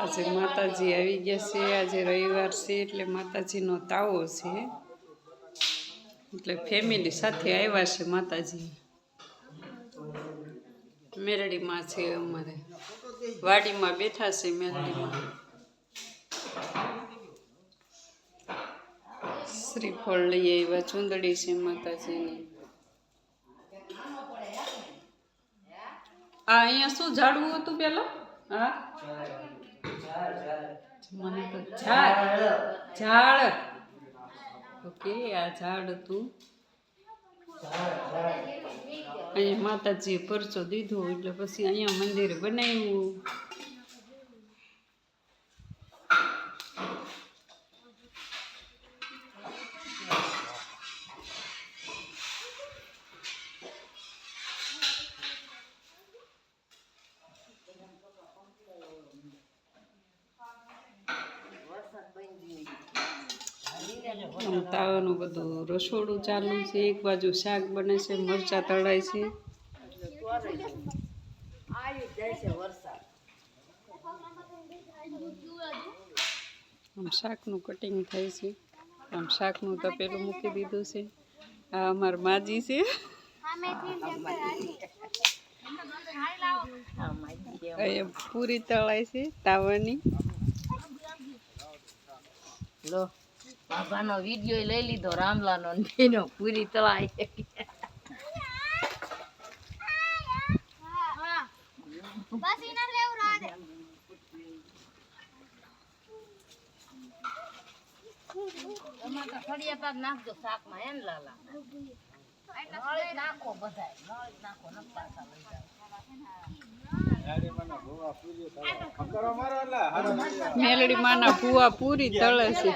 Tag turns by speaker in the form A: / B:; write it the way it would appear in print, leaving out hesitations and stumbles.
A: આજે માતાજી આવી ગયા છે। આજે રવિવાર છે એટલે માતાજીનો તાવો છે, એટલે ફેમિલી સાથે આવ્યા છે। માતાજી મેરડીમાં છે, અમારે વાડીમાં બેઠા છે। મેરડીમાં શ્રીફળ લઈ આવ્યા, ચૂંદડી છે માતાજીની। આ અહીંયા શું ઝાડવું હતું પેલા? હા, મને તો ઝાડ ઓકે, આ ઝાડ હતું। અહીંયા માતાજીએ પરચો દીધો એટલે પછી અહીંયા મંદિર બનાવ્યું। તાવાનું બધું રસોડું ચાલુ છે। એક બાજુ શાક બને છે, મરચાં તળાય છે। આમ શાકનું કટિંગ થાય છે। આમ શાકનું તપેલું મૂકી દીધું છે। આ અમારી માજી છે। પૂરી તળાય છે તાવાની।
B: લો બાબાનો વિડિયો લઈ લીધો, રામલાનો એનો પૂરી તળાય। બસ ઇના લેવ રાદે ટમાટા ફળિયા પાક નાખજો શાકમાં એન લાલા, નળી નાખો બધાય, નળી નાખો નપાસા લઈ જાવ।
A: મેલડી માના ભૂવા પૂરી તળે છે।